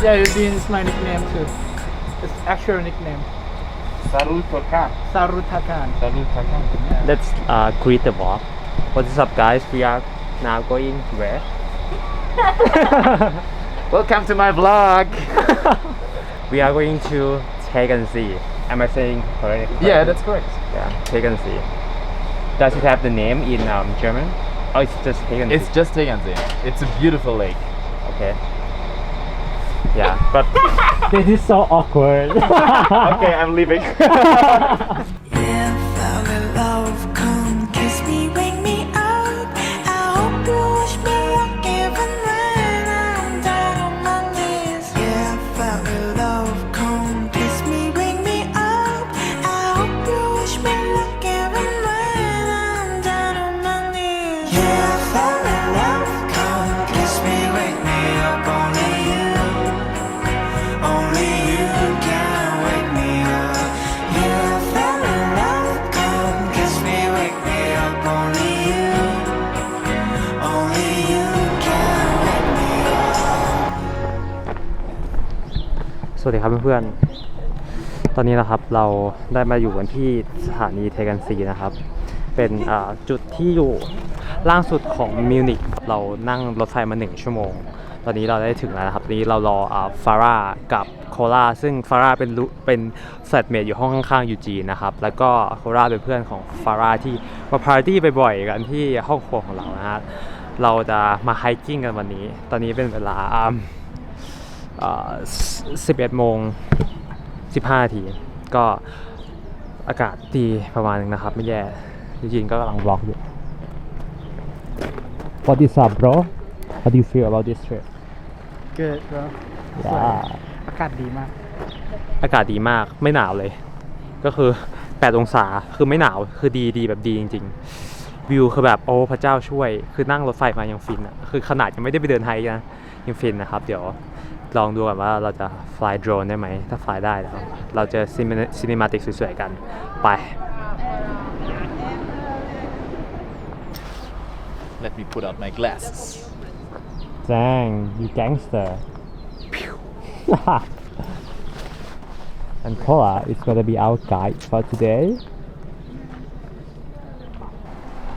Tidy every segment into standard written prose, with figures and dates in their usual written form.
Yeah, Eugene is my nickname too. It's actual nickname. Salut Turkan. Sarut Hakan. Salut Turkan. Let's greet the vlog. What's up, guys? We are now going where? Welcome to my vlog. We are going to Tegernsee. Am I saying correctly? Yeah, that's correct. Yeah, Tegernsee. Does it have the name in German? Oh, it's just Tegernsee. It's just Tegernsee. It's a beautiful lake. Okay. Yeah, but this is so awkward. Okay, I'm leaving. Yeah, fell in love, come kiss me, wake me up. I hope you wish me luck even when I'm down on my knees. Yeah, fell in love, come kiss me, wake me up. I hope you wish me luck even when I'm down on my knees. Yeah, fell in love, come kiss me, wake me up. Only you can wake me up. Yeah, fell in love, come kiss me, wake me up. Only you can wake me up. สวัสดีครับเพื่อนๆ ตอนนี้นะครับเราได้มาอยู่กันที่สถานีเทกันซีนะครับ เป็นจุดที่อยู่ล่างสุดของมิวนิกเรานั่งรถไฟมา1 ชั่วโมง ตอนนี้เราได้ถึงแล้วนะครับตอนนี้เรารอฟาร่ากับโคลาซึ่งฟาร่าเป็นแฟลตเมทอยู่ห้องข้างๆยูจีนะครับแล้วก็โคลาเป็นเพื่อนของฟาร่าที่มาปาร์ตี้บ่อยๆกันที่ห้องครัวของเรานะฮะเราจะมาไฮกิ้งกันวันนี้ตอนนี้เป็นเวลา11 โมง 15 นาทีก็อากาศดีประมาณนึงนะครับไม่แย่จริงๆก็กำลังบล็อกอยู่ What is up bro? How do you feel about this trip? Good bro. Yeah. อากาศดีมาก อากาศดีมากไม่หนาวเลยก็คือ8 องศาคือไม่หนาวคือดีแบบดีจริงๆวิวคือแบบโอ้พระเจ้าช่วยคือนั่งรถไฟมายังฟินอ่ะคือขนาดยังไม่ได้ไปเดินไฮนะยังฟินนะครับเดี๋ยวลองดูกันว่าเราจะ fly drone ได้ไหมถ้า fly ได้แล้วเราจะ cinematic สวยๆกันไป Let me put out my glasses. Dang you gangster and Kola is gonna be our guide for today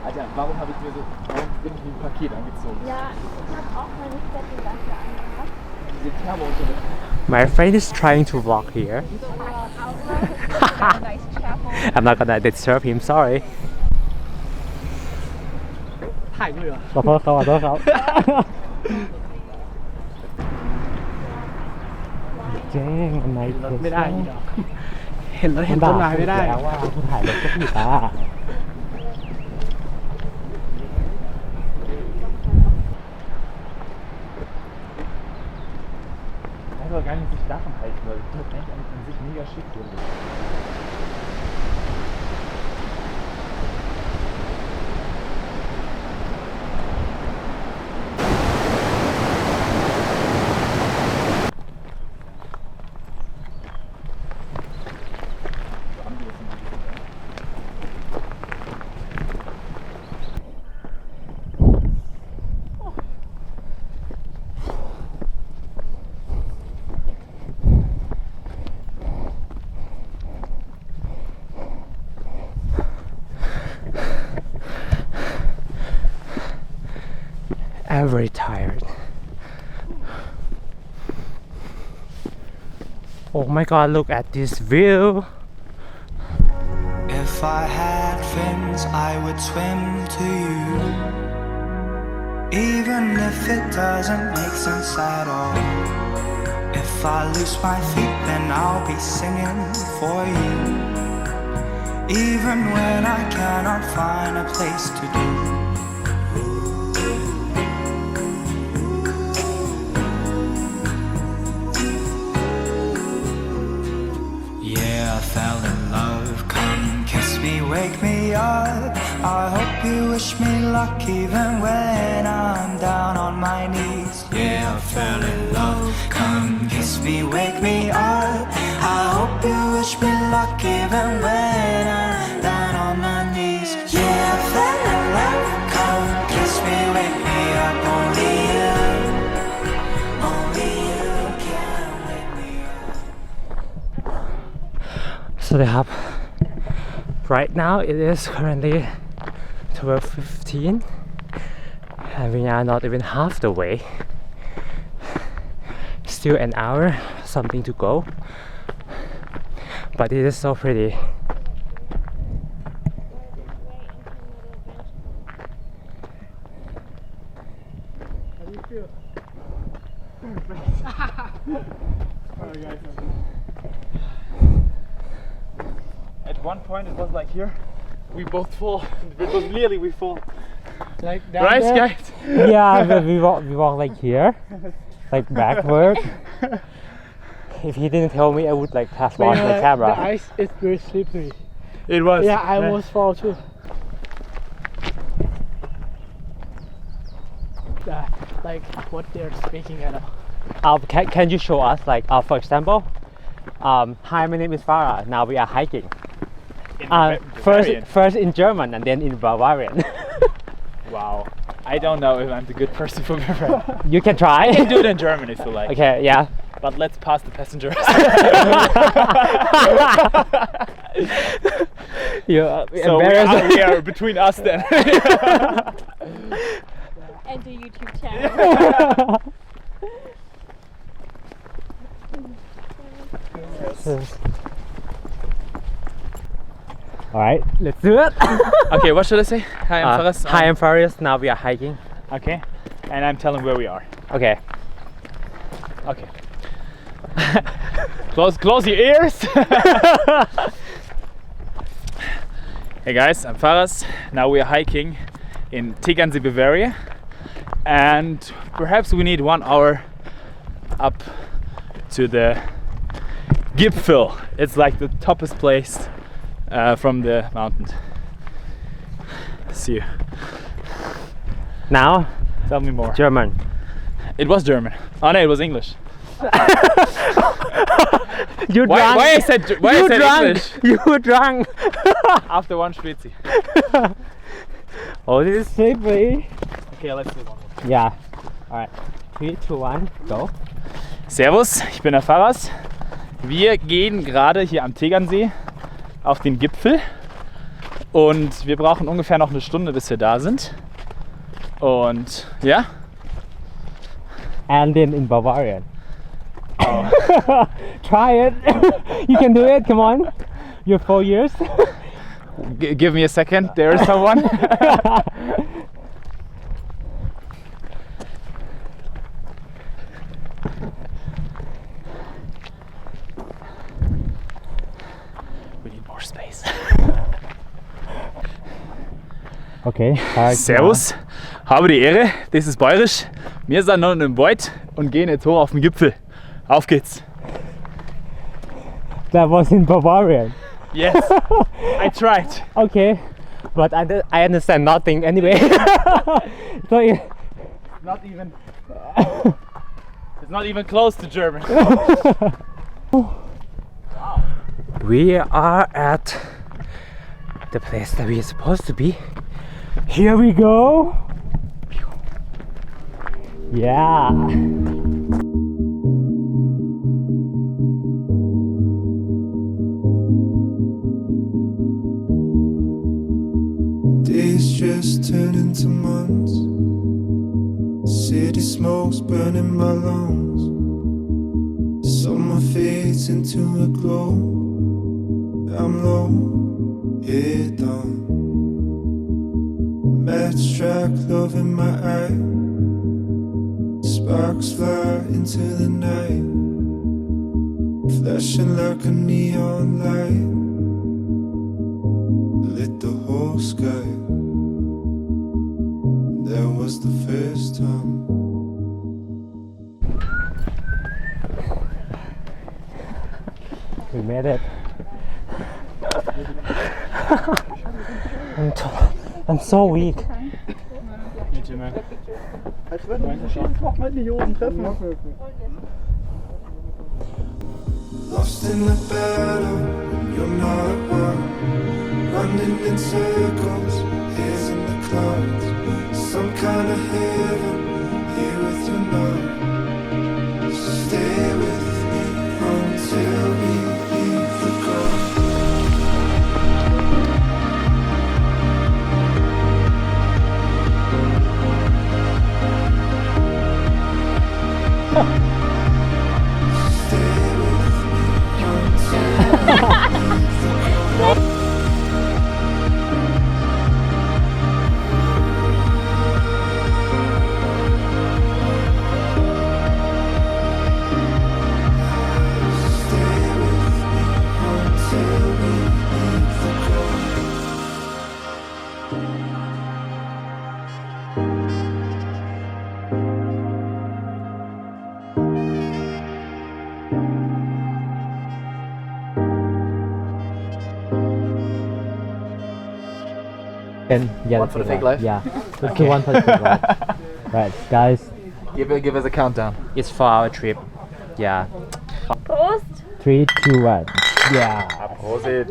Alter, warum bin ich wie ein Paket angezogen? Ja, ich habe auch meine Steppendacke angehabt. Diese Thermo-Unterwäsche. My friend is trying to vlog here I'm not gonna disturb him sorry ถ่ายมือเหรอ ขอโทษเขาขอโทษเขาเจ๊งอันไหน รถไม่ได้อีกเหรอเห็นรถเห็นต้นไม้ไม่ได้ แล้วว่าคุณถ่ายรถก็ผิดอ่ะ Ich weiß aber gar nicht, was ich davon halten soll. Ich finde das eigentlich an sich mega schick. I'm very tired Oh my god look at this view If I had fins, I would swim to you. Even if it doesn't make sense at all. If I lose my feet, then I'll be singing for you. Even when I cannot find a place to do. Yeah, I fell in love. Come kiss me, wake me up. I hope you wish me luck even when I'm down on my knees. Yeah, I fell in love. Come kiss me, wake me up. I hope you wish me luck even when I'm down on my knees. Yeah, I fell in love. Come kiss me, wake me up. Only you can So they have right now it is currently 12:15 and we are not even half the way. Still an hour something to go, but it is so pretty. How do you feel? At one point it was like here, we both fall. It was nearly we fall. Like down Right, there? guys? Yeah, but we walk like here, like backward. If he didn't tell me, I would like pass But, lost the the camera. ice is very slippery. It was. Yeah, I almost fall too. Like what they're speaking at all. Can you show us, like, for example, hi, my name is Farah. Now we are hiking. First in German and then in Bavarian. Wow. I don't know if I'm the good person for Bavaria. You can try. I can do it in German if you like. Okay, yeah. But let's pass the passengers. You're So embarrassed. we are between us then. And the YouTube channel. All right, let's do it. Okay, what should I say? Hi, I'm Faras. Hi, I'm Faris. Now we are hiking. Okay. And I'm telling where we are. Okay. Okay. Close your ears. Hey guys, I'm Faras. Now we are hiking in Tegernsee, Bavaria, and perhaps we need 1 hour up to the Gipfel. It's like the toppest place from the mountain. See you. Now, Tell me more. German. It was German. Oh no, it was English. You Why drunk? I said English? You drunk? After one Spezi. Oh, this is slippery. Okay, let's do one more. Yeah. All right. 3, 2, 1, go. Servus, ich bin der Faras. Wir gehen gerade hier am Tegernsee auf den Gipfel und wir brauchen ungefähr noch 1 Stunde, bis wir da sind. Und ja, And then in Bavarian. Try it. You can do it. Come on. You're 4 years. give me a second, there is someone. We need more space. Okay. Servus, habe die Ehre, das ist bayerisch. Wir sind noch im Wald und gehen jetzt hoch auf den Gipfel. Auf geht's. That was in Bavarian. Yes, I tried. Okay. But I understand nothing anyway. So Not even. It's not even close to German. we are at the place that we are supposed to be. Here we go. Yeah. Days just turn into months. City smoke's burning my lungs. Summer fades into a glow. I'm low, head down. Match track, love in my eye. Sparks fly into the night, flashing like a neon light. Lit the whole sky. That was the first time. We made it. I'm so weak. Als wenn wir uns noch mal die Joden treffen. Lost in the battle, you're not one. Running in circles, here's in the clouds. Some kind of heaven, here with you now. So stay with me until we leave the ground. One for the fake life? Yeah. Let's do one for the fake life. Right, guys. Give us a countdown. It's for our trip. Yeah. Prost! 3, 2, 1. Yeah. Prosit.